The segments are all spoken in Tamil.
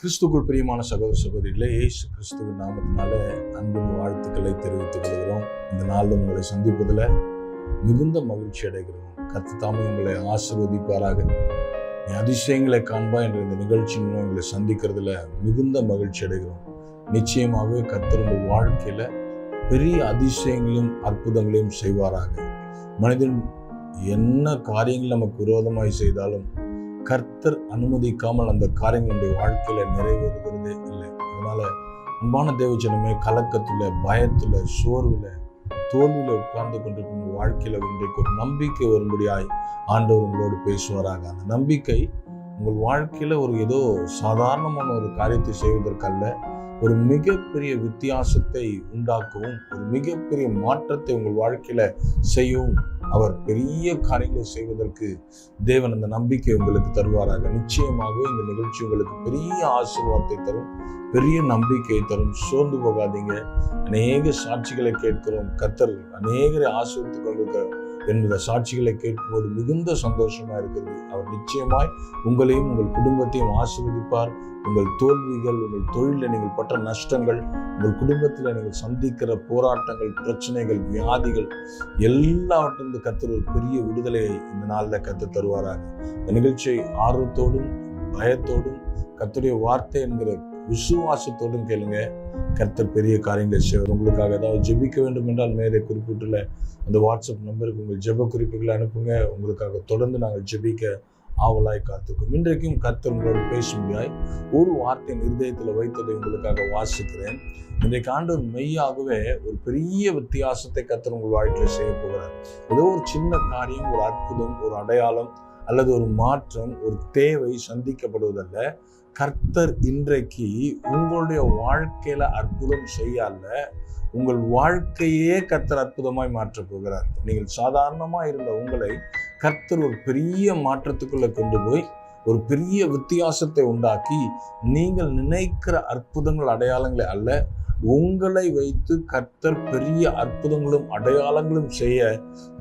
கிறிஸ்துக்குள் பிரியமான சகோதர சகோதரிகளே, இயேசு கிறிஸ்துவின் நாமத்தினால அன்பின் வாழ்த்துக்களை தெரிவித்துக் கொள்கிறோம். இந்த நாளில் உங்களை சந்திப்பதில் மிகுந்த மகிழ்ச்சி அடைகிறோம். கர்த்தர் தாமே உங்களை ஆசீர்வதிப்பாராக. நீ அதிசயங்களை காண்பா என்ற இந்த நிகழ்ச்சி மூலம் உங்களை சந்திக்கிறதுல மிகுந்த மகிழ்ச்சி அடைகிறோம். நிச்சயமாகவே கர்த்தர் உங்கள் வாழ்க்கையில பெரிய அதிசயங்களையும் அற்புதங்களையும் செய்வாராக. மனிதன் என்ன காரியங்கள் நமக்கு விரோதமாய் செய்தாலும் கர்த்தர் அனுமதிக்காமல் அந்த காரியங்களுடைய வாழ்க்கையில நிறைவேறுகிறதே இல்லை. அதனால அன்பான தேவஜனமே, கலக்கத்துல, பயத்துல, சோர்வுல, தோல்வியில உட்கார்ந்து கொண்டிருக்கும் வாழ்க்கையில இன்றைக்கு ஒரு நம்பிக்கை வரும்படியாய் ஆண்டவர் உங்களோடு பேசுவாராக. அந்த நம்பிக்கை உங்கள் வாழ்க்கையில ஒரு ஏதோ சாதாரணமான ஒரு காரியத்தை செய்வதற்கல்ல, ஒரு மிகப்பெரிய வித்தியாசத்தை உண்டாக்கவும், ஒரு மிகப்பெரிய மாற்றத்தை உங்கள் வாழ்க்கையில செய்யவும், அவர் பெரிய காரியங்களை செய்வதற்கு தேவன் அந்த நம்பிக்கை உங்களுக்கு தருவாராக. நிச்சயமாகவே இந்த நிகழ்ச்சி உங்களுக்கு பெரிய ஆசீர்வாதத்தை தரும், பெரிய நம்பிக்கையை தரும். சோர்ந்து போகாதீங்க. அநேக சாட்சிகளை கேட்கிறோம். கர்த்தர் அநேகரை ஆசீர்வதித்துக் கொண்டிருக்க என்பத சாட்சிகளை கேட்கும்போது மிகுந்த சந்தோஷமா இருக்கிறது. அவர் நிச்சயமாய் உங்களையும் உங்கள் குடும்பத்தையும் ஆசீர்வதிப்பார். உங்கள் தோல்விகள், உங்கள் தொழிலில் நீங்கள் பட்ட நஷ்டங்கள், உங்கள் குடும்பத்தில் நீங்கள் சந்திக்கிற போராட்டங்கள், பிரச்சனைகள், வியாதிகள் எல்லாவற்றிலிருந்து கர்த்தர் ஒரு பெரிய விடுதலையை இந்த நாளில் கர்த்தர் தருவாராக. இந்த நிகழ்ச்சியை ஆர்வத்தோடும் பயத்தோடும் கர்த்தருடைய வார்த்தை என்கிற விசுவாசத்தோடும் கேளுங்க. கர்த்தர் பெரிய காரியங்களை செய்வார். உங்களுக்காக ஏதாவது ஜெபிக்க வேண்டும் என்றால் மேலே குறிப்பிட்டுள்ள அந்த வாட்ஸ்அப் நம்பருக்கு உங்கள் ஜெப குறிப்புகளை அனுப்புங்க. உங்களுக்காக தொடர்ந்து நாங்கள் ஜெபிக்க ஆவலாய் காத்திருக்கும். இன்றைக்கும் கர்த்தர் உங்களோடு பேசும்படியாய் ஒரு வார்த்தையின் இருதயத்தில் வைத்ததை உங்களுக்காக வாசிக்கிறேன். இன்றைக்கு ஆண்டவர் மெய்யாகவே ஒரு பெரிய வித்தியாசத்தை கர்த்தர் உங்கள் வாழ்க்கையில செய்ய போகிறார். ஏதோ ஒரு சின்ன காரியம், ஒரு அற்புதம், ஒரு அடையாளம் அல்லது ஒரு மாற்றம், ஒரு தேவை சந்திக்கப்படுவதல்ல. கர்த்தர் இன்றைக்கு உங்களுடைய வாழ்க்கையில அற்புதம் செய்யல, உங்கள் வாழ்க்கையே கர்த்தர் அற்புதமாய் மாற்றப் போகிறார். நீங்கள் சாதாரணமா இருந்த உங்களை கர்த்தர் ஒரு பெரிய மாற்றத்துக்குள்ள கொண்டு போய் ஒரு பெரிய வித்தியாசத்தை உண்டாக்கி, நீங்கள் நினைக்கிற அற்புதங்கள், அடையாளங்களை அல்ல, உங்களை வைத்து கர்த்தர் பெரிய அற்புதங்களும் அடையாளங்களும் செய்ய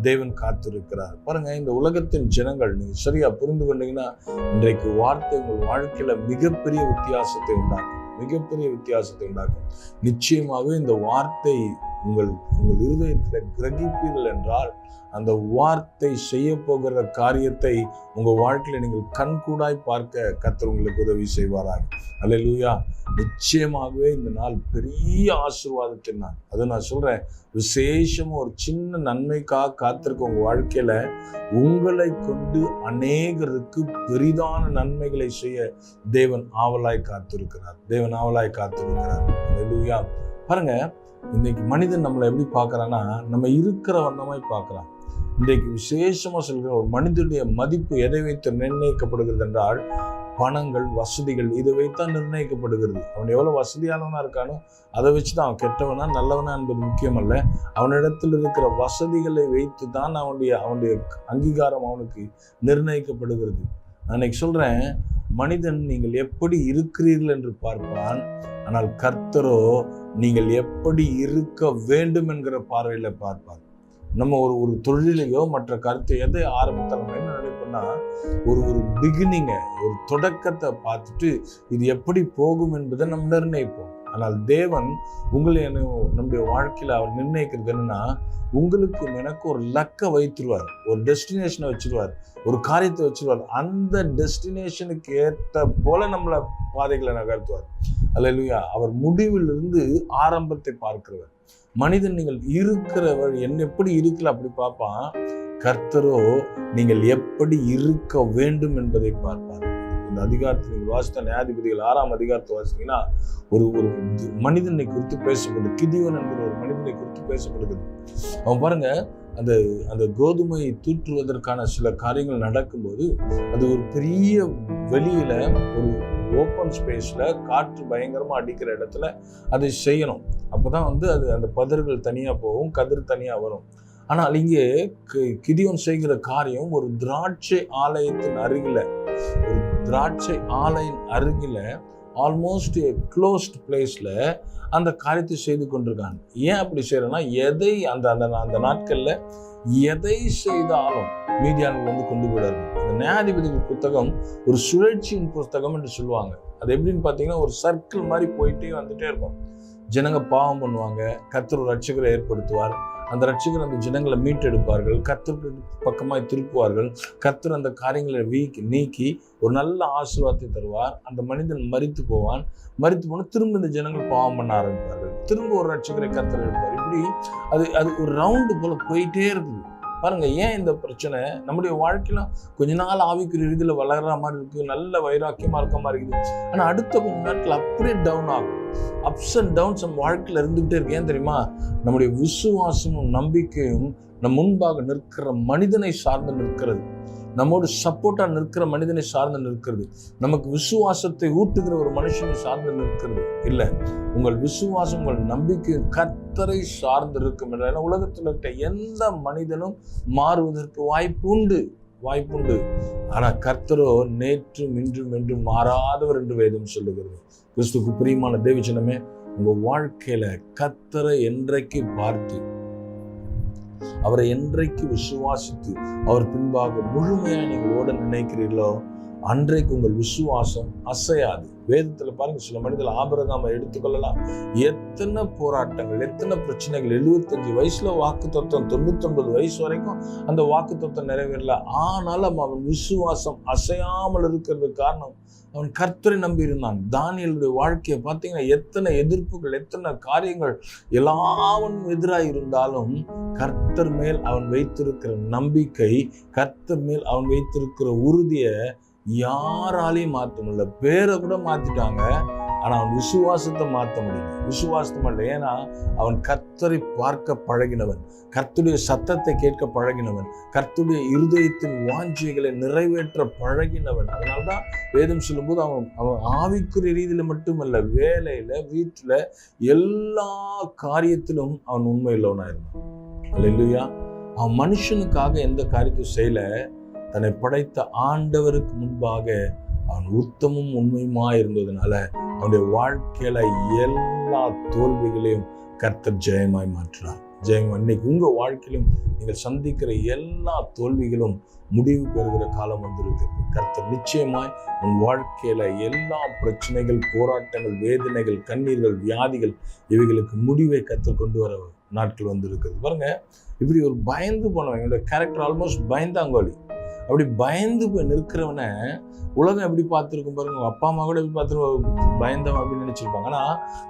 தேவன் காத்திருக்கிறார். பாருங்க, இந்த உலகத்தின் ஜனங்கள் நீங்க சரியா புரிந்து கொண்டீங்கன்னா இன்றைக்கு வார்த்தை உங்கள் வாழ்க்கையில மிகப்பெரிய வித்தியாசத்தை உண்டாக்கும், மிகப்பெரிய வித்தியாசத்தை உண்டாக்கும். நிச்சயமாகவே இந்த வார்த்தை உங்கள் இருதயத்துல கிரகிப்பீர்கள் என்றால் அந்த வார்த்தை செய்ய போகிற காரியத்தை உங்க வாழ்க்கையில நீங்கள் கண்கூடாய் பார்க்க கர்த்தர் உங்களுக்கு உதவி செய்வாராக. அல்லேலூயா. நிச்சயமாகவே இந்த நாள் பெரிய ஆசீர்வாதத்தின் நாள். அதை நான் சொல்றேன், விசேஷமா ஒரு சின்ன நன்மைக்காக காத்திருக்க உங்க வாழ்க்கையில உங்களை கொண்டு அநேகருக்கு பெரிதான நன்மைகளை செய்ய தேவன் ஆவலாய் காத்திருக்கிறார். தேவன் ஆவலாய் காத்திருக்கிறார். அல்லேலூயா. பாருங்க, இன்னைக்கு மனிதன் நம்மளை எப்படி பார்க்கறான்னா, நம்ம இருக்கிற வண்ணமாய் பார்க்கறான். இன்றைக்கு விசேஷமா சொல்கிற ஒரு மனிதனுடைய மதிப்பு எதை வைத்து நிர்ணயிக்கப்படுகிறது என்றால் பணங்கள், வசதிகள், இதை வைத்தான் நிர்ணயிக்கப்படுகிறது. அவன் எவ்வளவு வசதியானவனா இருக்கானோ அதை வச்சுதான் அவன் கெட்டவனா நல்லவனா என்பது முக்கியம் அல்ல. அவனிடத்தில் இருக்கிற வசதிகளை வைத்து தான் அவனுடைய அங்கீகாரம் அவனுக்கு நிர்ணயிக்கப்படுகிறது. நான் இன்னைக்கு சொல்றேன், மனிதன் நீங்கள் எப்படி இருக்கிறீர்கள் என்று பார்ப்பான், ஆனால் கர்த்தரோ நீங்கள் எப்படி இருக்க வேண்டும் என்கிற பார்வையில பார்ப்பார். நம்ம ஒரு தொழிலையோ மற்ற கருத்தை எதை ஆரம்பித்தாலும் என்ன நினைப்போம்னா, ஒரு பிகினிங்கை, ஒரு தொடக்கத்தை பார்த்துட்டு இது எப்படி போகும் என்பதை நம்ம நிர்ணயிப்போம். ஆனால் தேவன் உங்களை நம்முடைய வாழ்க்கையில அவர் நிர்ணயிக்கிறது என்னன்னா, உங்களுக்கு எனக்கு ஒரு லக்கை வைத்துருவார், ஒரு டெஸ்டினேஷனை வச்சிருவார், ஒரு காரியத்தை வச்சிருவார். அந்த டெஸ்டினேஷனுக்கு ஏற்ற போல நம்மளை பாதைகளை நகர்த்துவார். அல்லேலூயா. அவர் முடிவிலிருந்து ஆரம்பத்தை பார்க்கிறவர். மனிதன் நீங்கள் இருக்கிறவர் என்ன எப்படி இருக்கல அப்படி பார்ப்பான். கர்த்தரோ நீங்கள் எப்படி இருக்க வேண்டும் என்பதை பார்ப்பார். இந்த அதிகாரத்தை நீங்கள் வாசித்த நியாயாதிபதிகள் 6ஆம் அதிகாரத்தை வாசித்தீங்கன்னா ஒரு மனிதனை குறித்து பேசப்படுது. கிதியோன் என்கிற ஒரு மனிதனை குறித்து பேசப்படுகிறது. அவன் பாருங்க, அந்த கோதுமையை தூற்றுவதற்கான சில காரியங்கள் நடக்கும்போது அது ஒரு பெரிய வெளியில ஒரு ஓப்பன் ஸ்பேஸ்ல காற்று பயங்கரமா அடிக்கிற இடத்துல அதை செய்யணும். அப்பதான் அந்த பதர்கள் தனியா போகும், கதிர் தனியா வரும். ஆனால் இங்கே கிதியோன் செய்கிற காரியம் ஒரு திராட்சை ஆலயத்தின் அருகில, ஒரு திராட்சை ஆலயம் அருகில ஆல்மோஸ்ட் க்ளோஸ்ட் பிளேஸ்ல அந்த காரியத்தை செய்து கொண்டிருக்காங்க. ஏன் அப்படி செய்யறேன்னா, எதை அந்த நாட்கள்ல எதை செய்தாலும் மீதியானவர்கள் கொண்டு போயிடார்கள். இந்த நியாயாதிபதிகள் புத்தகம் ஒரு சுழற்சியின் புத்தகம் என்று சொல்லுவாங்க. அது எப்படின்னு பார்த்தீங்கன்னா, ஒரு சர்க்கிள் மாதிரி போயிட்டே வந்துட்டே இருக்கும். ஜனங்க பாவம் பண்ணுவாங்க, கர்த்தர் ஒரு ரட்சகரை ஏற்படுத்துவார், அந்த ரட்சகர் அந்த ஜனங்களை மீட்டெடுப்பார்கள், கர்த்தருக்கு பக்கமாய் திருப்புவார்கள், கர்த்தர் அந்த காரியங்களை நீக்கி ஒரு நல்ல ஆசீர்வாதத்தை தருவார். அந்த மனிதன் மரித்து போவான், மரித்து போன திரும்ப இந்த ஜனங்கள் பாவம் பண்ண ஆரம்பிப்பார்கள், திரும்ப ஒரு ரட்சகரை கர்த்தர் எடுப்பார். இப்படி அது ஒரு ரவுண்டு போல போயிட்டே இருக்குது. பாருங்க, ஏன் இந்த பிரச்சனை நம்முடைய வாழ்க்கையில கொஞ்ச நாள் ஆவிக்குரிய ரீதியில் வளர்ற மாதிரி இருக்கு, நல்ல வைராக்கியமா இருக்க மாதிரி இருக்குது. ஆனா அடுத்த கொஞ்ச நாட்கள் அப்படியே டவுன் ஆகும். அப்ஸ் அண்ட் டவுன்ஸ் நம்ம வாழ்க்கையில இருந்துகிட்டே இருக்கு. ஏன் தெரியுமா? நம்முடைய விசுவாசமும் நம்பிக்கையும் நம் முன்பாக நிற்கிற மனிதனை சார்ந்து நிற்கிறது, நம்மோடு சப்போர்ட்டா நிற்கிற மனிதனை சார்ந்து நிற்கிறது, நமக்கு விசுவாசத்தை ஊட்டுகிற ஒரு மனுஷனை சார்ந்து நிற்கிறது இல்லை. உங்கள் விசுவாசம், உங்கள் நம்பிக்கை கர்த்தரை சார்ந்து இருக்கும் என்ற உலகத்தில் இருக்க எந்த மனிதனும் மாறுவதற்கு வாய்ப்புண்டு. ஆனா கர்த்தரோ நேற்றும் இன்றும் என்றும் மாறாதவர் என்று வேதம் சொல்லுகிறது. கிறிஸ்துவுக்கு பிரியமான தேவஜனமே, உங்க வாழ்க்கையில கர்த்தரை என்றைக்கு பார்த்து, அவரை என்றைக்கு விசுவாசித்து அவர் பின்பாக முழுமையாக நீங்கள் ஓட நினைக்கிறீர்களோ அன்றைக்கு உங்கள் விசுவாசம் அசையாது. வேதத்துல பாருங்க, சில மனிதர்கள் ஆபிரகாமை எடுத்துக்கொள்ளலாம். எத்தனை போராட்டங்கள், எத்தனை பிரச்சனைகள், 75 வயசுல வாக்குத்தத்தம், 99 வயசு வரைக்கும் அந்த வாக்குத்தத்தம் நிறைவேறல. ஆனாலும் அவன் விசுவாசம் அசையாமல் இருக்கிறது காரணம் அவன் கர்த்தரை நம்பி இருந்தான். தானியேலுடைய வாழ்க்கையை பார்த்தீங்கன்னா, எத்தனை எதிர்ப்புகள், எத்தனை காரியங்கள் எல்லாவனும் எதிராக இருந்தாலும் கர்த்தர் மேல் அவன் வைத்திருக்கிற நம்பிக்கை, கர்த்தர் மேல் அவன் வைத்திருக்கிற உறுதியை யாராலையும் மாற்ற முடியல. பேரை கூட மாத்திட்டாங்க, ஆனா அவன் விசுவாசத்தை மாற்ற முடியல. விசுவாசம் இல்லை, ஏன்னா அவன் கர்த்தரை பார்க்க பழகினவன், கர்த்தருடைய சத்தத்தை கேட்க பழகினவன், கர்த்தருடைய இருதயத்தின் வாஞ்சைகளை நிறைவேற்ற பழகினவன். அதனால்தான் வேதம் சொல்லும்போது அவன் ஆவிக்குரிய ரீதியில மட்டுமல்ல, வேலையில, வீட்டுல, எல்லா காரியத்திலும் அவன் உண்மையுள்ளவனா இருந்தான். அல்லேலூயா. அவன் மனுஷனுக்காக எந்த காரியத்தையும் செய்யல, தன்னை படைத்த ஆண்டவருக்கு முன்பாக அவன் உத்தமும் உண்மையுமா இருந்ததுனால அவனுடைய வாழ்க்கையில எல்லா தோல்விகளையும் கர்த்தர் ஜெயமாய் மாற்றினார். இன்னைக்கு உங்க வாழ்க்கையிலும் நீங்கள் சந்திக்கிற எல்லா தோல்விகளும் முடிவுக்கு வருகிற காலம் வந்திருக்கிறது. கர்த்தர் நிச்சயமாய் உன் வாழ்க்கையில எல்லா பிரச்சனைகள், போராட்டங்கள், வேதனைகள், கண்ணீர்கள், வியாதிகள், இவைகளுக்கு முடிவை கர்த்தர் கொண்டு வர நாட்கள் வந்திருக்கிறது. பாருங்க, இப்படி ஒரு பயந்து போனவன், என்னோட கேரக்டர் ஆல்மோஸ்ட் பயந்தாங்கோலி. அப்படி பயந்து போய் நிற்கிறவனை உலகம் எப்படி பார்த்துருக்கும் பாருங்க. அப்பா அம்மா கூட எப்படி பார்த்துருக்க, பயந்தவன் அப்படின்னு நினைச்சிருப்பாங்க. ஆனா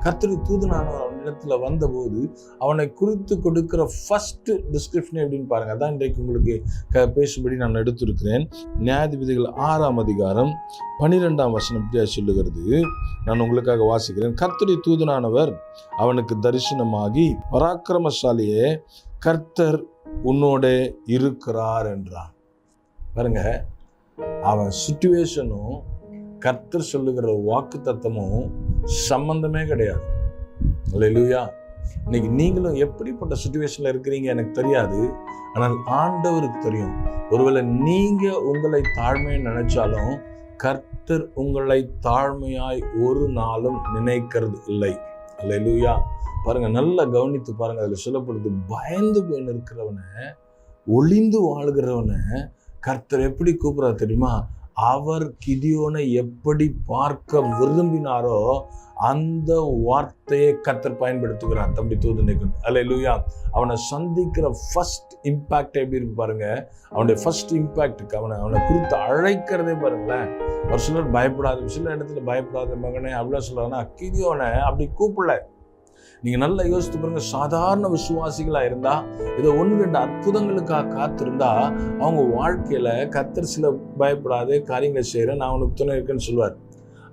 கர்த்தருக்கு தூதனானவர் அவன் இடத்துல வந்தபோது அவனை குறித்து கொடுக்கிற ஃபர்ஸ்ட் டிஸ்கிரிப்ஷன் எப்படின்னு பாருங்க. அதான் இன்றைக்கு உங்களுக்கு பேசும்படி நான் எடுத்திருக்கிறேன். நியாயாதிபதிகள் 6ஆம் அதிகாரம் 12ஆம் வசனம் இப்படியா சொல்லுகிறது. நான் உங்களுக்காக வாசிக்கிறேன். கர்த்தருடைய தூதனானவர் அவனுக்கு தரிசனமாகி, பராக்கிரமசாலியே, கர்த்தர் உன்னோட இருக்கிறார் என்றான். பாருங்க, அவன் சிச்சுவேஷனும் கர்த்தர் சொல்லுகிற வாக்கு தத்தமும் சம்பந்தமே கிடையாது. அல்லேலூயா. இன்னைக்கு நீங்களும் எப்படிப்பட்ட சிச்சுவேஷன்ல இருக்கிறீங்க எனக்கு தெரியாது, ஆனால் ஆண்டவருக்கு தெரியும். ஒருவேளை நீங்க உங்களை தாழ்மையை நினைச்சாலும் கர்த்தர் உங்களை தாழ்மையாய் ஒரு நாளும் நினைக்கிறது இல்லை. அல்லேலூயா. பாருங்க, நல்லா கவனித்து பாருங்க. அதுல சொல்லப்படுது, பயந்து போய் நிற்கிறவனை, ஒளிந்து வாழ்கிறவனை கர்த்தர் எப்படி கூப்பிடுறார் தெரியுமா? அவர் கிதியோனை எப்படி பார்க்க விரும்பினாரோ அந்த வார்த்தையை கர்த்தர் பயன்படுத்துகிறார் தம்பி தூதனை கொண்டு. அல்லேலூயா. அவனை சந்திக்கிற ஃபர்ஸ்ட் இம்பாக்ட் எப்படி இருக்கு பாருங்க. அவனுடைய ஃபர்ஸ்ட் இம்பாக்டுக்கு அவனை குறித்து அழைக்கிறதே பாருங்களேன். ஒரு சிலர் பயப்படாத, சில இடத்துல பயப்படாத மகனே அப்படிலாம் சொல்றாங்கன்னா, கிதியோனை அப்படி கூப்பிடல. நீங்க நல்லா யோசித்து பாருங்க. சாதாரண விசுவாசிகளா இருந்தா, இதை 1-2 அற்புதங்களுக்காக காத்திருந்தா அவங்க வாழ்க்கையில கர்த்தர் சில பயப்படாத காரியங்களை செய்யறேன், நான் அவனுக்கு துணை இருக்கேன்னு சொல்லுவார்.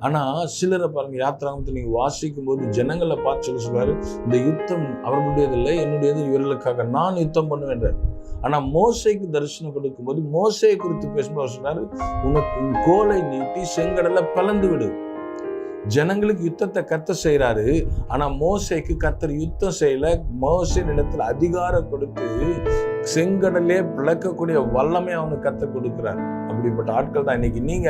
ஆனா சிலரை பாருங்க, யாத்திராகமத்தை நீங்க வாசிக்கும் போது ஜனங்களை பார்த்து சொல்லுவாரு, இந்த யுத்தம் அவர்களுடையதில்லை, என்னுடையது, இவர்களுக்காக நான் யுத்தம் பண்ணுவேன். ஆனா மோசேக்கு தரிசனம் கொடுக்கும் போது மோசேயை குறித்து பேசும்போது சொன்னாரு, உனக்கு கோலை நீட்டி செங்கடலை பிளந்து விடு. ஜனங்களுக்கு யுத்தத்தை கர்த்தர் செய்யறாரு, ஆனா மோசேக்கு கர்த்தர் யுத்தம் செய்யல. மோசே இடத்துல அதிகாரம் கொடுத்து செங்கடலே பிளக்கக்கூடிய வல்லமை அவனுக்கு கர்த்தர் கொடுக்கிறார். அப்படி அப்படிப்பட்ட ஆட்கள் தான் இன்னைக்கு நீங்க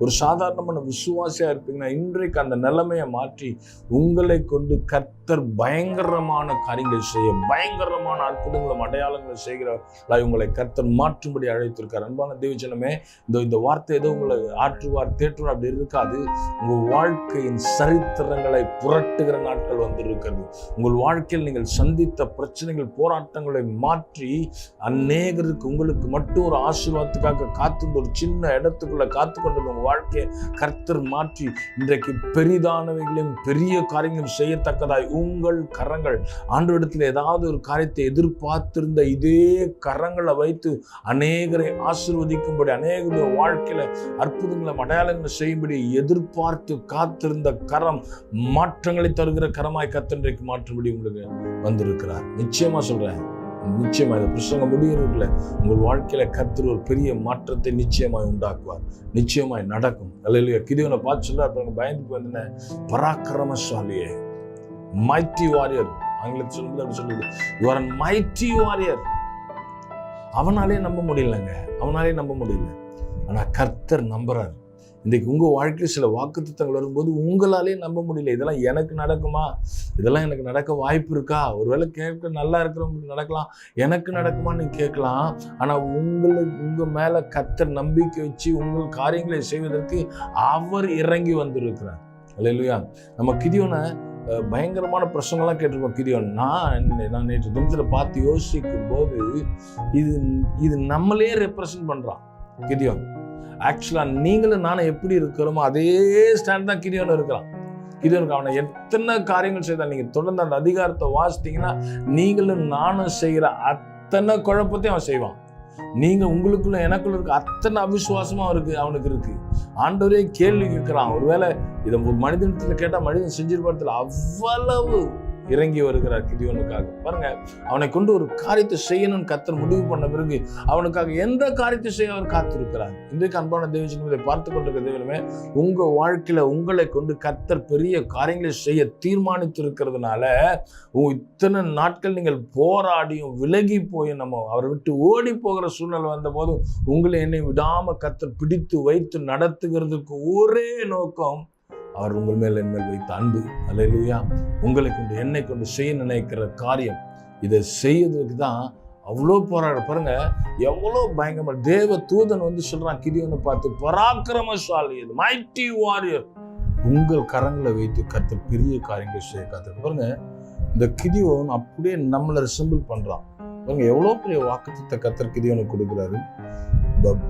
ஒரு சாதாரணமான விசுவாசியா இருப்பீங்கன்னா இன்றைக்கு அந்த நிலைமையை மாற்றி உங்களை கொண்டு கர்த்தர் பயங்கரமான காரியங்கள் செய்ய, பயங்கரமான அற்புதங்களும் அடையாளங்களை செய்கிறவர்களாய் உங்களை கர்த்தர் மாற்றும்படி அழைத்திருக்கார். அன்பான தேவஜனமே, இந்த வார்த்தை ஏதோ உங்களை ஆற்றுவார் தேற்றுவார் அப்படி இருக்காது. உங்கள் வாழ்க்கையின் சரித்திரங்களை புரட்டுகிற நாட்கள் வந்திருக்கிறது. உங்கள் வாழ்க்கையில் நீங்கள் சந்தித்த பிரச்சனைகள், போராட்டங்களை மாற்றி அநேகருக்கு உங்களுக்கு மட்டும் ஒரு ஆசீர்வாதத்துக்காக காத்திருந்த ஒரு சின்ன இடத்துக்குள்ள காத்து கொண்டிருந்த உங்கள் வாழ்க்கையை கர்த்தர் மாற்றி இன்றைக்கு பெரிதானவைகளையும் பெரிய காரியங்களும் செய்யத்தக்கதாய் உங்கள் கரங்கள் ஆண்டவரிடத்தில் ஏதாவது ஒரு காரியத்தை எதிர்பார்த்திருந்த இதே கரங்களை வைத்து அநேகரை ஆசீர்வதிக்கும்படி, அநேகருடைய வாழ்க்கையில அற்புதங்களை அடையாளங்களை செய்யும்படி எதிர்பார்த்து காத்திருந்த கரம் மாற்றங்களை தருகிற கரமாய் கர்த்தர் இன்றைக்கு மாற்றும்படி உங்களுக்கு வந்திருக்கிறார். நிச்சயமா சொல்றேன், நிச்சயமா இந்த பிரசங்கம் முடிகிறதுல உங்கள் வாழ்க்கையில கர்த்தர் ஒரு பெரிய மாற்றத்தை நிச்சயமாய் உண்டாக்குவார், நிச்சயமாய் நடக்கும். அல்லேலூயா. கிதியோனை பார்த்து சொல்றாரு, பயந்து போயிருந்தேன், பராக்கிரமசாலியே, மைட்டி வாரியர், ஆங்கிலத்தில் சொல்லுது அப்படி சொல்லுது, you are a mighty warrior. அவனாலே நம்ப முடியலங்க, அவனாலே நம்ப முடியல. ஆனா கர்த்தர் நம்புறாரு. இன்றைக்கு உங்க வாழ்க்கையில் சில வாக்குத்தத்தங்கள் வரும்போது உங்களாலே நம்ப முடியல. இதெல்லாம் எனக்கு நடக்குமா, இதெல்லாம் எனக்கு நடக்க வாய்ப்பு இருக்கா, ஒருவேளை கேட்க நல்லா இருக்கிறவங்களுக்கு நடக்கலாம், எனக்கு நடக்குமான்னு நீங்க கேட்கலாம். ஆனா உங்க மேல கர்த்தர் நம்பிக்கை வச்சு உங்கள் காரியங்களை செய்வதற்கு அவர் இறங்கி வந்திருக்கிறார். அல்லேலூயா. நம்ம கிதியோனை பயங்கரமான பிரசங்கெல்லாம் கேட்டிருக்கோம். கிதியோன் நான் நேற்று தினத்தில் பார்த்து யோசிக்கும் போது இது நம்மளே ரெப்ரசன்ட் பண்றான் கிதியோன். ஆக்சுவலா நீங்களும் நானும் எப்படி இருக்கிறோமோ அதே ஸ்டாண்ட் தான் கிதியோன் இருக்கிறான். கிதியோனுக்கு அவனை எத்தனை காரியங்கள் செய்தால் நீங்க தொடர்ந்து அந்த அதிகாரத்தை வாசித்தீங்கன்னா நீங்களும் நானும் செய்கிற அத்தனை குழப்பத்தையும் அவன் செய்வான். நீங்க உங்களுக்குள்ள எனக்குள்ள இருக்க அத்தனை அவிசுவாசமா அவனுக்கு இருக்கு. ஆண்டவரே கேள்வி கேட்கிறான். ஒருவேளை இதை ஒரு மனிதனத்துல கேட்டா மனிதன் செஞ்சிருப்பதில் அவ்வளவு இறங்கி வருகிறார் கிதியோனுக்காக. பாருங்க, அவனை கொண்டு ஒரு காரியத்தை செய்யணும்னு கர்த்தர் முடிவு பண்ண பிறகு அவனுக்காக எந்த காரியத்தை செய்ய அவர் காத்திருக்கிறார். இன்றைக்கு அன்பான தேவஜனங்களை பார்த்து கொண்டிருக்கிற தேவனமே, உங்க வாழ்க்கையில உங்களை கொண்டு கர்த்தர் பெரிய காரியங்களை செய்ய தீர்மானித்திருக்கிறதுனால இத்தனை நாட்கள் நீங்கள் போராடியும் விலகி போய் நம்ம அவரை விட்டு ஓடி போகிற சூழ்நிலை வந்த போதும் உங்களை என்னை விடாம கர்த்தர் பிடித்து வைத்து நடத்துகிறதுக்கு ஒரே நோக்கம் அவர் உங்கள் மேல் என் மேல் வைத்த அன்பு. அல்லேலூயா. உங்களை கொண்டு என்னை கொண்டு செய்ய நினைக்கிற காரியம் இதை செய்யறதுக்கு தான் அவ்வளோ போராட. பாருங்க எவ்வளோ பயங்கரமா தேவ தூதன் வந்து சொல்றான் கிதியோனை பார்த்து, பராக்கிரமசாலி, மைட்டி வாரியர், உங்கள் கரங்களை வைத்து கர்த்தர் பெரிய காரியங்களை செய்ய காத்திருக்கு. பாருங்க, இந்த கிதியோன் அப்படியே நம்மளை ரிசம்பிள் பண்றான். பாருங்க எவ்வளோ பெரிய வாக்குத்தத்தை கர்த்தர் கிதியோனுக்கு கொடுக்குறாரு.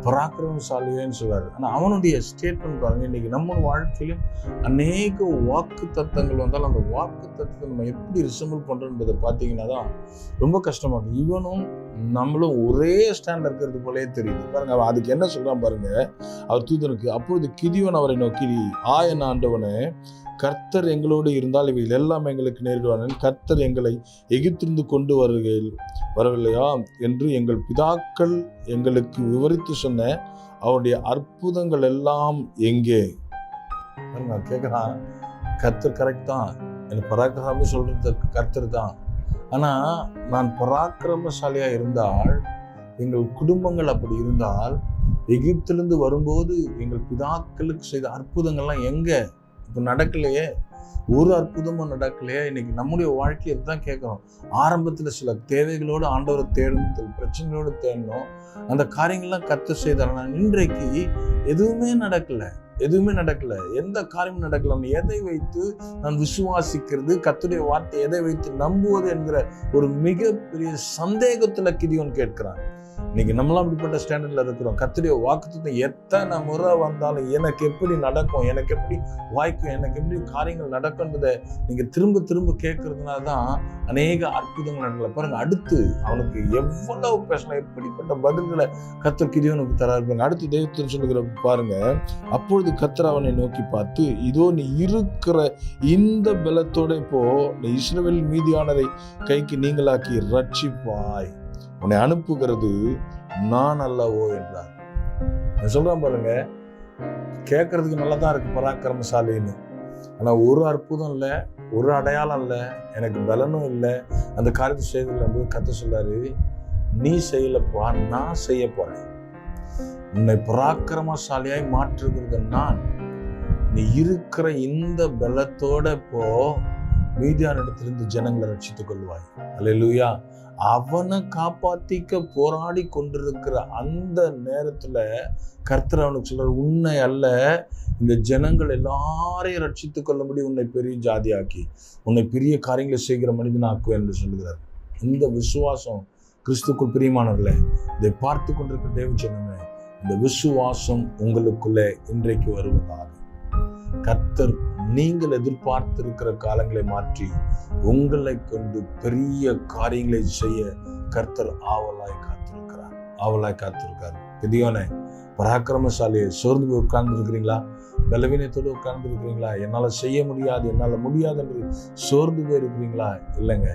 பராக்கிரமசாலின்னு சொல்றாரு. ஆனா அவனுடைய ஸ்டேட்மெண்ட் பாருங்க, இன்னைக்கு நம்ம வாழ்க்கையிலும் அநேக வாக்கு தத்தங்கள் வந்தாலும் அந்த வாக்கு தத்தத்தை நம்ம எப்படி ரிசம்பிள் பண்றோம்ன்றதை பார்த்தீங்கன்னா தான் ரொம்ப கஷ்டமா இருக்கு. இவனும் நம்மளும் ஒரே ஸ்டாண்ட் இருக்கிறது போலே தெரியுது. பாருங்க அதுக்கு என்ன சொல்றான் பாருங்க அவர் தூதனுக்கு. அப்பொழுது கிதியோன் அவரை நோக்கி, என் ஆண்டவனே, கர்த்தர் எங்களோடு இருந்தால் இவைகள் எல்லாம் எங்களுக்கு நேரிடுவான். கர்த்தர் எங்களை எகிப்திலிருந்து கொண்டு வரவில்லையா என்று எங்கள் பிதாக்கள் எங்களுக்கு விவரித்து சொன்ன அவருடைய அற்புதங்கள் எல்லாம் எங்கே? கேட்கிறான். கர்த்தர் கரெக்ட் தான், எனக்கு பராக்கிரமசாலி சொல்றது கர்த்தர் தான். ஆனா நான் பராக்கிரமசாலியா இருந்தால், எங்கள் குடும்பங்கள் அப்படி இருந்தால், எகிப்திலிருந்து வரும்போது எங்கள் பிதாக்களுக்கு செய்த அற்புதங்கள்லாம் எங்க? இப்போ நடக்கலையே, ஒரு அற்புதமும் நடக்கலையே. இன்னைக்கு நம்முடைய வாழ்க்கையை தான் கேட்கணும். ஆரம்பத்தில் சில தேவைகளோடு ஆண்டவரை தேடணும், பிரச்சனைகளோடு தேடணும், அந்த காரியங்கள்லாம் கர்த்தர் செய்தார். இன்றைக்கு எதுவுமே நடக்கல, எந்த காரியமும் நடக்கல. எதை வைத்து நான் விசுவாசிக்கிறது, கர்த்தருடைய வார்த்தை எதை வைத்து நம்புவது என்கிற ஒரு மிகப்பெரிய சந்தேகத்துல கிதியோன் கேட்கிறான். இன்னைக்கு நம்மளாம் அப்படிப்பட்ட ஸ்டாண்டர்ட்ல இருக்கிறோம். கர்த்தருடைய வாக்குத்தத்தம் எத்தனை முறை வந்தாலும் எனக்கு எப்படி நடக்கும், எனக்கு எப்படி வாய்க்கும், எனக்கு எப்படி காரியங்கள் நடக்கும்ன்றதை நீங்க திரும்ப திரும்ப கேட்கறதுனால தான் அநேக அற்புதங்கள் நடக்கல. பாருங்க, அடுத்து அவனுக்கு எவ்வளவு பேசலாம், எப்படிப்பட்ட பதில்களை கர்த்தர் கிதியோனுக்கு தராரு. அடுத்து தெய்வத்தின் சொல்லுகிற பாருங்க, அப்பொழுது கர்த்தர் அவனை நோக்கி பார்த்து, இதோ நீ இருக்கிற இந்த பலத்தோட இப்போ நீ இஸ்ரவேல் மீதியானதை கைக்கு நீங்களாக்கி ரட்சிப்பாய், உன்னை அனுப்புகிறது நான் அல்லவோ என்றார். சொல்றேன் பாருங்க, கேட்கறதுக்கு நல்லா தான் இருக்கு பராக்கிரமசாலின்னு. ஆனா ஒரு அற்புதம் இல்லை, ஒரு அடையாளம் இல்லை, எனக்கு பலனும் இல்லை, அந்த காரியத்தை செய்யல. கர்த்தர் சொல்றாரு, நீ செய்யலப்பா, நான் செய்ய போறேன். உன்னை பராக்கிரமசாலியாய் மாற்றுகிறது நான். நீ இருக்கிற இந்த பலத்தோட போ, மீதியான இடத்திலிருந்து ஜனங்களை ரட்சித்துக் கொள்வாய். அல்லேலூயா. அவனை காப்பாத்திக்க போராடி கொண்டிருக்கிற அந்த நேரத்துல கர்த்தர் அவனுக்கு சொல்றார், உன்னை அல்ல, இந்த ஜனங்கள் எல்லாரையும் ரட்சித்துக் கொள்ளும்படி உன்னை பெரிய ஜாதியாக்கி உன்னை பெரிய காரியங்களை செய்கிற மனிதன் ஆக்குவேன் என்று சொல்லுகிறார். இந்த விசுவாசம் கிறிஸ்துக்குள் பிரியமானவர்களே, இதை பார்த்து கொண்டிருக்கிற தேவ ஜனமே, இந்த விசுவாசம் உங்களுக்குள்ளே இன்றைக்கு வருவதாக. கர்த்தர் நீங்கள் எதிர்பார்த்திருக்கிற காலங்களை மாற்றி உங்களை கொண்டு பெரிய காரியங்களை செய்ய கர்த்தர் ஆவலாய் காத்திருக்கார். பெரியோனே, பராக்கிரமசாலியை சோர்ந்து போய் உட்கார்ந்து இருக்கிறீங்களா? பலவீனத்தோடு உட்கார்ந்து இருக்கிறீங்களா? என்னால செய்ய முடியாது, என்னால முடியாது என்று சோர்ந்து போய் இருக்கிறீங்களா? இல்லைங்க,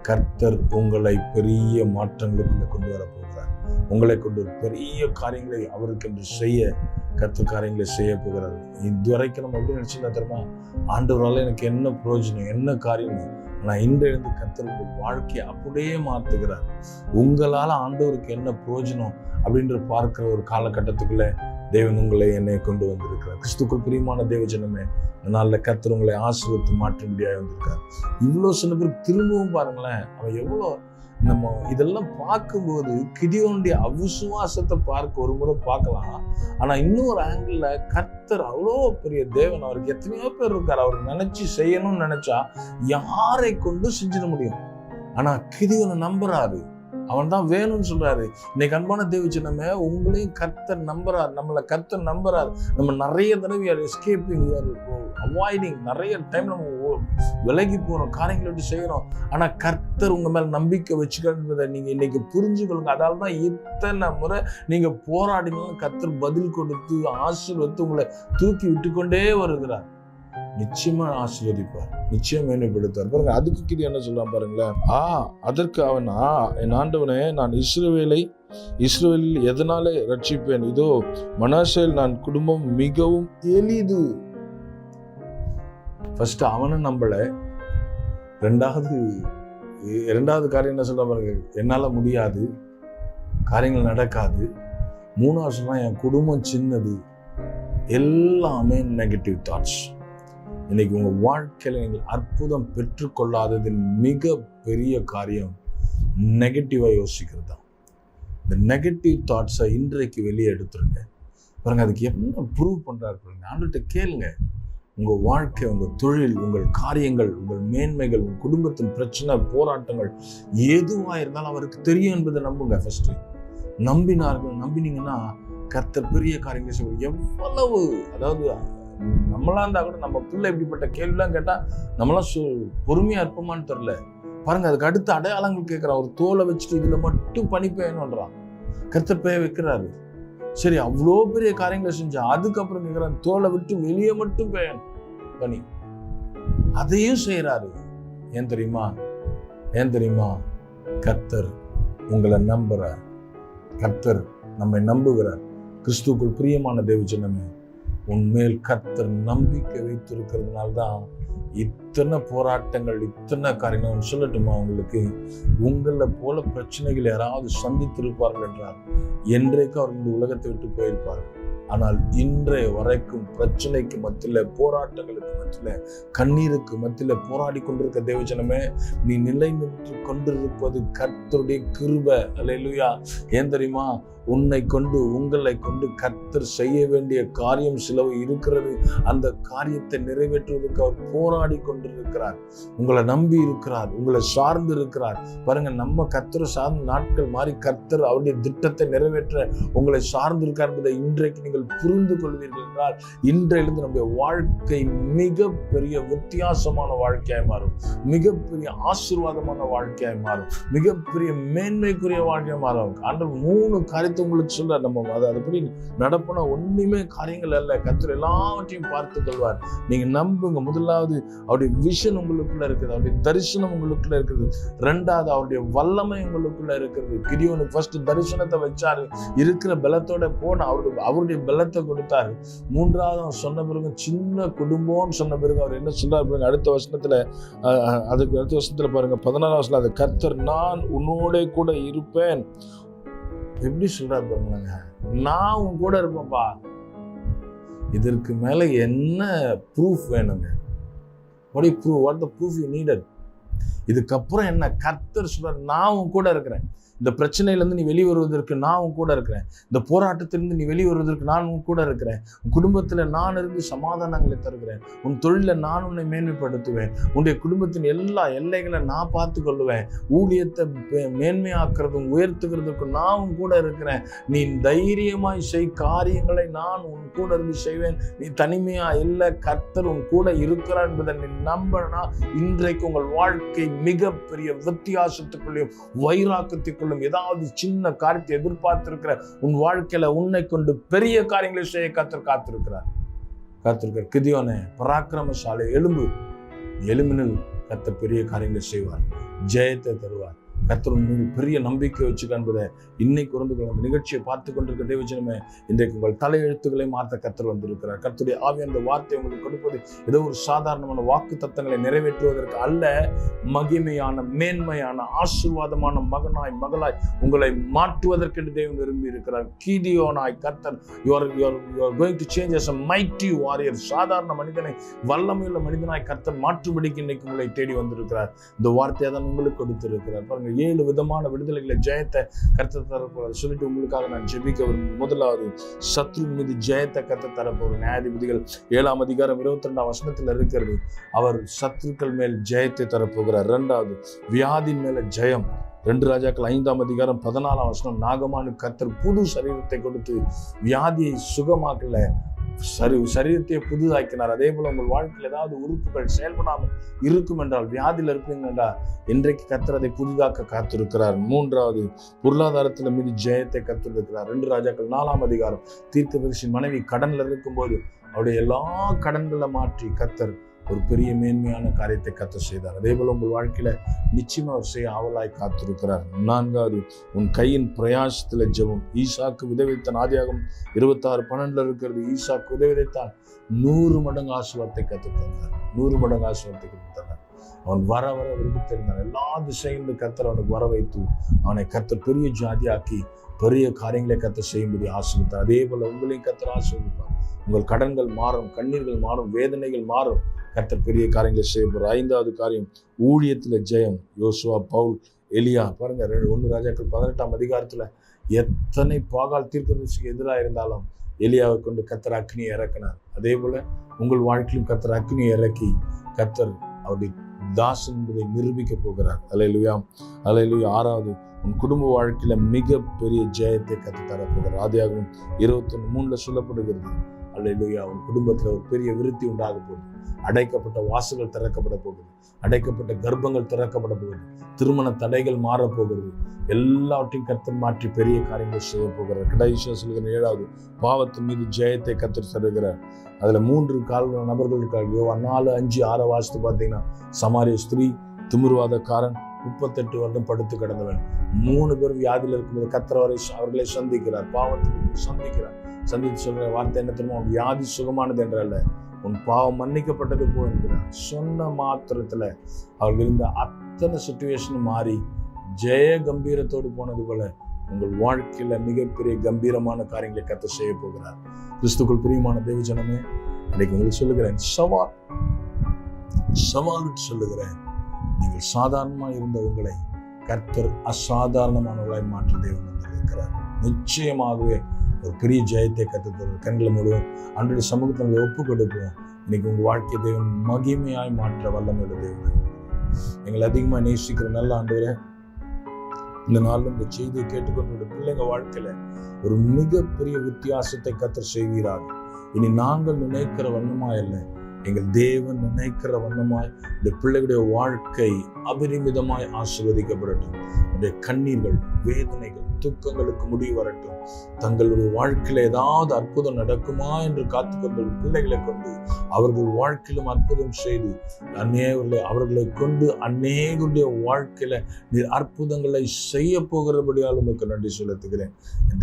கர்த்தர் உங்களை பெரிய மாற்றங்களுக்குள்ள கொண்டு வர போகிறார். உங்களை கொண்டு பெரிய காரியங்களை அவருக்கு என்று செய்ய கர்த்தர் காரியங்களை செய்ய போகிறார். இதுவரைக்கும் நம்ம எப்படி நினைச்சுன்னா தெரியுமா, ஆண்டவரால் எனக்கு என்ன பிரயோஜனம், என்ன காரியம்? ஆனால் இன்றிலிருந்து கர்த்தர் உங்கள் வாழ்க்கையை அப்படியே மாற்றுகிறார். உங்களால் ஆண்டவருக்கு என்ன பிரயோஜனம் அப்படின்ற பார்க்கிற ஒரு காலகட்டத்துக்குள்ள தேவன் உங்களை என்னை கொண்டு வந்திருக்கிறார். கிறிஸ்துக்குள் பிரியமான தேவ ஜனமே, அதனால கர்த்தர் உங்களை ஆசீர்வதித்து மாற்ற முடியாது வந்திருக்கார். இவ்வளோ சொன்ன பிறகு திரும்பவும் பாருங்களேன், அவன் எவ்வளோ நம்ம இதெல்லாம் பார்க்கும்போது கிதியோனுடைய அவிசுவாசத்தை பார்க்க ஒரு முறை பார்க்கலாம். ஆனா இன்னொரு ஆங்கிள் கர்த்தர் அவ்வளோ பெரிய தேவன், அவருக்கு எத்தனையோ பேர் இருக்காரு, அவர் நினைச்சு செய்யணும்னு நினைச்சா யாரை கொண்டு செஞ்சிட முடியும். ஆனா கிதியோனை நம்புறாரு, அவன் தான் வேணும்னு சொல்றாரு. இன்னைக்கு அன்பான தேவஜனமே, உங்களையும் கர்த்தர் நம்புறாரு, நம்மளை கர்த்தர் நம்புறாரு. நம்ம நிறைய தடவை எஸ்கேப்பிங், அவாய்டிங், நிறைய டைம் நம்ம விலகி போறோம், காரியங்களை விட்டு செய்யறோம். ஆனா கர்த்தர் உங்க மேல நம்பிக்கை வச்சுக்கிறத நீங்க இன்னைக்கு புரிஞ்சுக்கொள்ளுங்க. அதால தான் இத்தனை முறை நீங்க போராடினாலும் கர்த்தர் பதில் கொடுத்து ஆசீர்வதித்து உங்களை தூக்கி விட்டுக்கொண்டே வருகிறார். நிச்சயமா ஆசீர்வதிப்பார், நிச்சயம் மேன்மைப்படுத்தார். பாருங்க, அதுக்கு கீழே என்ன சொல்றான் பாருங்களேன். அதற்கு அவன், என் ஆண்டவனே, நான் இஸ்ரவேலில் எதனாலே ரட்சிப்பேன்? இதோ மனாசேல் நான் குடும்பம் மிகவும் எளிது. ஃபர்ஸ்ட் அவனை நம்பல. ரெண்டாவது காரியம் என்ன சொல்ற பாருங்க, என்னால முடியாது, காரியங்கள் நடக்காது. மூணாவது சொன்னா என் குடும்பம் சின்னது. எல்லாமே நெகட்டிவ் தாட்ஸ். இன்னைக்கு உங்க வாழ்க்கையில நீங்கள் அற்புதம் பெற்றுக்கொள்ளாததின் மிக பெரிய காரியம் நெகட்டிவா யோசிக்கிறது தான். இந்த நெகட்டிவ் தாட்ஸை இன்றைக்கு வெளியே எடுத்துருங்க. பாருங்க, அதுக்கு என்ன ப்ரூவ் பண்றாரு பாருங்க. ஆண்டுகிட்ட கேளுங்க. உங்க வாழ்க்கை, உங்க தொழில், உங்கள் காரியங்கள், உங்கள் மேன்மைகள், உங்க குடும்பத்தின் பிரச்சனை, போராட்டங்கள் எதுவா இருந்தாலும் அவருக்கு தெரியும் என்பதை நம்புங்க. ஃபர்ஸ்ட் நம்பினீங்கன்னா கர்த்தர் பெரிய காரியங்களை செய்வார். எவ்வளவு, அதாவது நம்மளா இருந்தா கூட நம்ம பிள்ளை இப்படிப்பட்ட கேள்விலாம் கேட்டா நம்மளாம் பொறுமையா இருப்போமான்னு தெரியல. பாருங்க, அதுக்கு அடுத்த அடையாளங்கள் கேட்கிறான். ஒரு தோலை வச்சுட்டு இதுல மட்டும் பனி பெய்யணும்ன்றான். கர்த்தர் பெய்ய வைக்கிறாரு. சரி, அவ்வளோ பெரிய காரியங்களை செஞ்சா அதுக்கப்புறம் கேட்கிறான், தோலை விட்டு வெளியே மட்டும் பெய்யணும் பனி. அதையும் செய்யறாரு. ஏன் தெரியுமா? கர்த்தர் உங்களை நம்புறார். கர்த்தர் நம்மை நம்புகிறார். கிறிஸ்துவுக்குள் பிரியமான தேவஜனமே, உன்மேல் கர்த்தர் நம்பிக்கை வைத்திருக்கிறதுனால்தான் இத்தனை போராட்டங்கள், இத்தனை காரியங்கள். சொல்லட்டுமா உங்களுக்கு, உங்களை போல பிரச்சனைகள் யாராவது சந்தித்திருப்பார்கள் என்றால் என்றைக்கு அவர் இந்த உலகத்தை விட்டு போயிருப்பார்கள். ஆனால் இன்றைய வரைக்கும் பிரச்சனைக்கு மத்தியில, போராட்டங்களுக்கு மத்தியில, கண்ணீருக்கு மத்தியில போராடி கொண்டிருக்க தேவஜனமே, நீ நிலை நின்று கொண்டிருப்பது கர்த்தருடைய கிருபை. அல்லேலூயா. ஏன் தெரியுமா? உன்னை கொண்டு, உங்களை கொண்டு கர்த்தர் செய்ய வேண்டிய காரியம் சிலவு இருக்கிறது. அந்த காரியத்தை நிறைவேற்றுவதற்கு அவர் போராடி கொண்டிருக்கிறார். உங்களை நம்பி இருக்கிறார், உங்களை சார்ந்து இருக்கிறார். பாருங்க, நம்ம கர்த்தரை சார்ந்த நாட்கள் மாறி கர்த்தர் அவருடைய திட்டத்தை நிறைவேற்ற உங்களை சார்ந்து இருக்கார் என்பதை இன்றைக்கு நீங்கள் புரிந்து கொள்வீர்கள் என்றால் இன்றையிலிருந்து நம்முடைய வாழ்க்கை மிக பெரிய வித்தியாசமான வாழ்க்கையாய் மாறும், மிகப்பெரிய ஆசீர்வாதமான வாழ்க்கையாய் மாறும், மிகப்பெரிய மேன்மைக்குரிய வாழ்க்கையாய் மாறும். ஆண்டவர் 3 காரியத்தை உங்களுக்கு சொல்ற, நம்ம அதுபடி நடப்புனா ஒண்ணுமே காரியங்கள் அல்ல. கர்த்தர் எல்லாவற்றையும் பார்த்துக் கொள்வார். நீங்க நம்புங்க. முதலாவது அவருடைய விஷன் உங்களுக்குள்ள இருக்குது, அவருடைய தரிசனம் உங்களுக்குள்ள இருக்குது. 2வது அவருடைய வல்லமை உங்களுக்குள்ள இருக்கிறது. கிதியோனுக்கு ஃபர்ஸ்ட் தரிசனத்தை வச்சாரு, இருக்கிற பலத்தோட போன அவருடைய பலத்தை கொடுத்தாரு. 3வது அவர் சொன்ன பிறகு சின்ன குடும்பம்னு சொன்ன பிறகு அவர் என்ன சொல்றாரு பாருங்க. அடுத்த வசனத்துல பாருங்க, 16வது வசனம், அது கர்த்தர் நான் உன்னோட கூட இருப்பேன், எப்படி சொல்றாரு பாருங்க, நான் உன் கூட இருப்பேன்ப்பா. இதற்கு மேல என்ன ப்ரூஃப் வேணுங்க? What the proof you needed? இதுக்கப்புறம் என்ன? கர்த்தர் சொல்றார், நான் உன் கூட இருக்கிறேன். இந்த பிரச்சனையிலேருந்து நீ வெளியே வருவதற்கு நான் உன் கூட இருக்கிறேன். இந்த போராட்டத்திலிருந்து நீ வெளியே வருவதற்கு நான் உன் கூட இருக்கிறேன். உன் குடும்பத்தில் நான் இருந்து சமாதானங்களை தருகிறேன். உன் தொழிலில் நான் உன்னை மேன்மைப்படுத்துவேன். உன்னுடைய குடும்பத்தின் எல்லா எல்லைகளை நான் பார்த்து கொள்ளுவேன். ஊழியத்தை மேன்மையாக்குறதும் உயர்த்துகிறதுக்கும் நான் உன் கூட இருக்கிறேன். நீ தைரியமாய் செய் காரியங்களை நான் உன் கூட இருந்து செய்வேன். நீ தனிமையா இல்லை, கர்த்தர் உன் கூட இருக்கிறார் என்பதை நீ நம்பினா இன்றைக்கு உங்கள் வாழ்க்கை மிகப்பெரிய வித்தியாசத்துக்குள்ளேயும் வைராக்கத்துக்குள்ள ஏதாவது சின்ன காரியத்தை எதிர்பார்த்திருக்கிற உன் வாழ்க்கையில உன்னை கொண்டு பெரிய காரியங்களை செய்ய கர்த்தர் காத்திருக்கிறார். கிதியோனே, பராக்கிரமசாலி, எலும்பினில் கர்த்தர் பெரிய காரியங்களை செய்வார், ஜெயத்தை தருவார். கர்த்தர் மீது பெரிய நம்பிக்கை வச்சுக்க என்பதை இன்னைக்கு உணர்ந்து கொள்ள. அந்த நிகழ்ச்சியை பார்த்து கொண்டிருக்க தேவஜனமே, இன்றைக்கு உங்கள் தலையெழுத்துக்களை மாற்ற கர்த்தர் வந்திருக்கிறார். கர்த்தருடைய ஆவியான அந்த வார்த்தை உங்களுக்கு கொடுப்பது ஏதோ ஒரு சாதாரணமான வாக்கு தத்தங்களை நிறைவேற்றுவதற்கு அல்ல, மகிமையான, மேன்மையான, ஆசீர்வாதமான மகளாய் உங்களை மாற்றுவதற்கு தேவன் விரும்பி இருக்கிறார். கிதியோனாய் கர்த்தர் you are going to change as a mighty warrior. சாதாரண மனிதனை வல்லமையுள்ள மனிதனாய் கர்த்தர் மாற்றுபடிக்கு இன்னைக்கு உங்களை தேடி வந்திருக்கிறார். இந்த வார்த்தையை தான் உங்களுக்கு கொடுத்திருக்கிறார். பாருங்க, 7 விதமான விடுதலைகளை, ஜெயத்தை கர்த்தர் தரப்போறார் சொல்லிட்டு உங்களுக்காக நான் ஜெபிக்க விரும்புகிறேன். முதலாவது, சத்ரு மீது ஜெயத்தை கர்த்தர் தரப்போறார். நியாயாதிபதிகள் 7ஆம் அதிகாரம் 22ஆம் வசனத்தில் இருக்கிறது. அவர் சத்துருக்கள் மேல் ஜெயத்தை தரப்போகிறார். 2வது, வியாதியின் மேல ஜெயம். 2 ராஜாக்கள் 5ஆம் அதிகாரம் 14ஆம் வசனம், நாகமானு கர்த்தர் புது சரீரத்தை கொடுத்து வியாதியை சுகமாக்கல, சரீரத்தையே புதுதாக்கினார். அதே போல உங்கள் வாழ்க்கையில் ஏதாவது உறுப்புகள் செயல்படாமல் இருக்கும் என்றால், வியாதியில் இருப்பீங்க என்றால், இன்றைக்கு கர்த்தர் அதை புதிதாக்க காத்திருக்கிறார். 3வது, பொருளாதாரத்தில் மீது ஜெயத்தை கத்திருக்கிறார். 2 ராஜாக்கள் 4ஆம் அதிகாரம், தீர்க்கதரிசி மனைவி கடன்ல இருக்கும்போது அவருடைய எல்லா கடன்களை மாற்றி கர்த்தர் ஒரு பெரிய மேன்மையான காரியத்தை கர்த்தர் செய்தார். அதே போல உங்கள் வாழ்க்கையில நிச்சயமா அவர் செய்ய ஆவலாய் காத்திருக்கிறார். 4வது, உன் கையின் பிரயாசத்துல ஜெபம். ஈசாக்கு விதைவித்தான். ஆதியாகமம் 26:12 இருக்கிறது. ஈசாக்கு விதைவித்தான், 100 மடங்கு ஆசீர்வாதத்தை கற்றுத் தந்தார். 100 மடங்கு ஆசீர்வாதத்தை கற்றுத் தந்தார். அவன் வர விரும்பித்திருந்தான். எல்லா திசையிலும் கர்த்தர் அவனுக்கு வர வைத்து அவனை கர்த்தர் பெரிய ஜாதியாக்கி பெரிய காரியங்களை கர்த்தர் செய்யும்படி ஆசீர்வதித்தார். அதே போல உங்களையும் கர்த்தர் ஆசீர்வதிப்பார். உங்கள் கடன்கள் மாறும், கண்ணீர்கள் மாறும், வேதனைகள் மாறும். கர்த்தர் பெரிய காரியங்களை செய்ய போறார். 5வது காரியம், ஊழியத்துல ஜெயம். யோசுவா, பவுல், எலியா. பாருங்க, 1 ராஜாக்கள் 18ஆம் அதிகாரத்துல எத்தனை பாகால் தீர்க்கதரிசிக்கு எதிராக இருந்தாலும் எலியாவை கொண்டு கர்த்தர் அக்னியை இறக்கினார். அதே போல உங்கள் வாழ்க்கையிலும் கர்த்தர் அக்னியை இறக்கி கர்த்தர் அவருடைய தாசன் என்பதை நிரூபிக்க போகிறார். அல்லேலூயா, அல்லேலூயா. 6வது, உன் குடும்ப வாழ்க்கையில மிக பெரிய ஜெயத்தை கர்த்தர் தரப்போகிறார். ஆதியாகமம் 21:3 சொல்லப்படுகிறது. அல்லேலூயா. உன் குடும்பத்துல ஒரு பெரிய விருத்தி உண்டாக போகுது. அடைக்கப்பட்ட வாசல்கள் திறக்கப்பட போகுது. அடைக்கப்பட்ட கர்ப்பங்கள் திறக்கப்பட போகுது. திருமண தடைகள் மாறப்போகிறது. எல்லாவற்றையும் கர்த்தர் மாற்றி பெரிய காரியங்கள் செய்ய போகிறார். கடைசியா சொல்கிற 7வது, பாவத்தின் மீது ஜெயத்தை கர்த்தர் தருகிறார். அதுல 3 நபர்கள் இருக்காங்க. யோவான் 4:5-6 வாசித்து பார்த்தீங்கன்னா, சமாரிய ஸ்திரீ, திமிர்வாதக்காரன், 38 வருடம் படுத்து கிடந்தவன். 3 பேர் வியாதியில் இருக்கும்போது கர்த்தர் அவர்களை சந்திக்கிறார். பாவத்துக்கு சந்தித்து சொல்ற வார்த்தை என்ன தெரியுமா? வியாதி சுகமானது என்றல்ல, உன் பாவம் மன்னிக்கப்பட்டது போ என்கிறார். சொன்ன மாத்திரத்துல அவர்கள் இருந்த அத்தனை சிச்சுவேஷன் மாறி ஜெய கம்பீரத்தோடு போனது போல உங்கள் வாழ்க்கையில மிகப்பெரிய கம்பீரமான காரியங்களை கர்த்தர் செய்ய போகிறார். கிறிஸ்துக்குள் பிரியமான தேவஜனமே, இன்னைக்கு உங்களுக்கு சொல்லுகிறேன், சவால் சொல்லுகிறேன். நீங்கள் சாதாரணமாக இருந்த உங்களை கர்த்தர் அசாதாரணமானவர்களாய் மாற்ற தேவன் வந்திருக்கிறார். நிச்சயமாகவே ஒரு பெரிய ஜெயத்தை கற்றுத்தரும். கண்களை மூடுவோம், அன்றைய சமூகத்தில் ஒப்பு கொடுப்போம். இன்னைக்கு உங்கள் வாழ்க்கை தேவன் மகிமையாய் மாற்ற வல்லமையுள்ள தேவன். எங்களை அதிகமாக நேசிக்கிற நல்ல ஆண்டவரே, இந்த நாளில் இந்த செய்தியை கேட்டுக்கொண்டு பிள்ளைங்க வாழ்க்கையில ஒரு மிகப்பெரிய வித்தியாசத்தை கர்த்தர் செய்வீராக. இனி நாங்கள் நினைக்கிற வண்ணமா இல்லை, எங்கள் தேவன் நினைக்கிற வண்ணமாய் இந்த பிள்ளைகளுடைய வாழ்க்கை அபரிமிதமாய் ஆசீர்வதிக்கப்படட்டும். உடைய கண்ணீர்கள், வேதனைகள், துக்கங்களுக்கு முடிவு வரட்டும். தங்களுடைய வாழ்க்கையில ஏதாவது அற்புதம் நடக்குமா என்று காத்துக்கொண்ட பிள்ளைகளை கொண்டு அவர்கள் வாழ்க்கையிலும் அற்புதம் செய்து அவர்களை கொண்டு அநேகருடைய வாழ்க்கையில நீர் அற்புதங்களை செய்ய போகிறபடியால் உமக்கு நன்றி செலுத்துகிறேன்.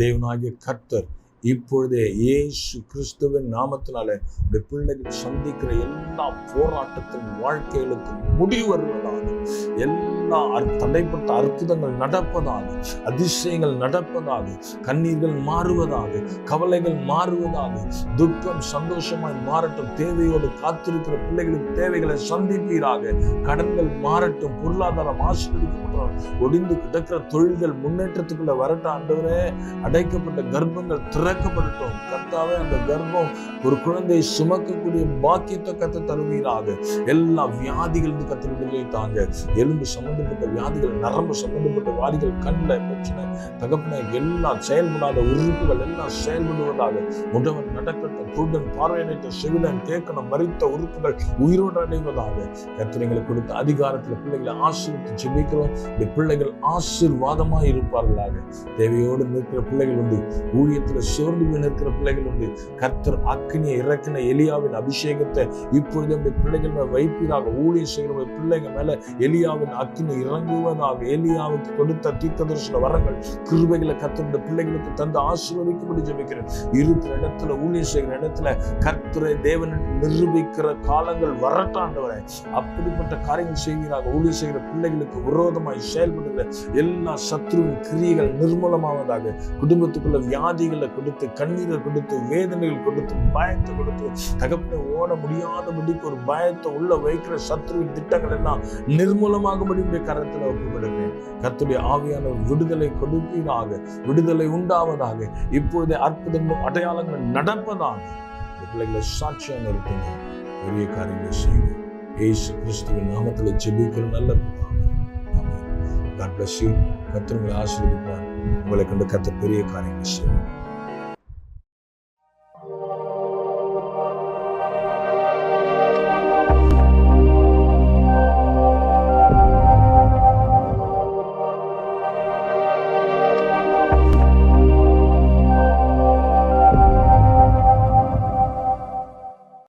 தேவனாகிய கர்த்தர் இப்பொழுதே இயேசு கிறிஸ்துவின் நாமத்தினால உடைய பிள்ளைகள் சந்திக்கிற எல்லா போராட்டத்தின் வாழ்க்கைகளுக்கு முடிவு வருவதாக, எல்லா எல்லா தடைப்பட்ட அற்புதங்கள் நடப்பதாக, அதிசயங்கள் நடப்பதாக, கண்ணீர்கள் மாறுவதாக, கவலைகள் மாறுவதாக, துக்கம் சந்தோஷமாய் மாறட்டும். தேவையோடு காத்திருக்கிற பிள்ளைகளுக்கு தேவைகளை சந்திப்பீராக. கடன்கள் மாறட்டும், பொருளாதாரம் ஆசீர்வதிக்கப்பட்டோம், ஒடிந்து கிடக்கிற தொழில்கள் முன்னேற்றத்துக்குள்ள வரட்டும். ஆண்டவரே, அடைக்கப்பட்ட கர்ப்பங்கள் திறக்கப்படட்டும். கர்த்தாவே, அந்த கர்ப்பம் ஒரு குழந்தையை சுமக்கக்கூடிய பாக்கியத்தை கத்த தருவீராக. எல்லா வியாதிகள் கத்த விடுதலை தாங்க. எலும்பு சம்பந்தப்பட்ட வியாதிகள், நரம்பு சம்பந்தப்பட்ட வியாதிகள், கண்ணில் பிரச்சனை தகப்பன எல்லாம் செயல்படாத உறுப்புகள் எல்லாம் செயல்படுவதாக. முடவன் நடக்கட்டும், குருடன் பார்வையற்ற, செவிடன் கேட்கணும், மரித்த உறுப்புகள் உயிரோடு அடைவதாக. கர்த்தர் கொடுத்த அதிகாரத்தில் பிள்ளைகளை ஆசீர்வதித்து ஜெபிக்கிறோம். இந்த பிள்ளைகள் ஆசீர்வாதமாய் இருப்பார்களாக. தேவையோடு நிற்கிற பிள்ளைகள் உண்டு, ஊழியத்தில் சோர்ந்து நிற்கிற பிள்ளைகள் உண்டு. கர்த்தர் அக்கினியை இறக்கின எலியாவின் அபிஷேகத்தை இப்பொழுது இந்த பிள்ளைகள் வைப்பீராக. ஊழியம் செய்கிற பிள்ளைகள் மேல எலியாவின் அக்கினி இறங்குவதாக. எலியாவுக்கு கொடுத்த தீர்க்கதரிசன வரங்கள், கிருபைகளை கர்த்தருடைய பிள்ளைகளுக்கு தந்து ஆசீர்வதிக்கும்படி ஜெபிக்கிறேன். இருக்கிற இடத்துல, ஊழியம் செய்கிற இடத்துல கர்த்தரை தேவன் நிரூபிக்கிற காலங்கள் வரட்டாண்டவரை அப்படிப்பட்ட காரியங்கள் செய்வீராக. ஊழியம் செய்கிற பிள்ளைகளுக்கு விரோதமாய் செயல்படுகிற எல்லா சத்ருவின் கிரியைகள் நிர்மூலமாவதாக. குடும்பத்துக்குள்ள வியாதிகளை கொடுத்து, கண்ணீரை கொடுத்து, வேதனைகள் கொடுத்து, பயத்தை கொடுத்து, தகப்பனை ஓட முடியாதபடிக்கு ஒரு பயத்தை உள்ள வைக்கிற சத்ருவின் திட்டங்கள் எல்லாம் நிர்மூலமாகும்படி கரத்தில் ஒப்புக்கொடுக்கிறேன். கர்த்தருடைய ஆவியான விடுதலை கொடுப்பீராக. விடுதலை உண்டாவதாக. இப்பொழுதே அற்புதங்களும் அடையாளங்கள் நடப்பதாக. பிள்ளைகளை சாட்சியாக நிறுத்துங்க. பெரிய காரியங்களை செய்யுங்க. இயேசு கிறிஸ்துவின் நாமத்தில் ஜெபிக்கிற நல்ல பிதாவே. ஆமென். God bless you. கர்த்தர் உங்களை ஆசீர்வதிப்பார். உங்களை கண்டு கர்த்தர் பெரிய காரியங்களை செய்வார்.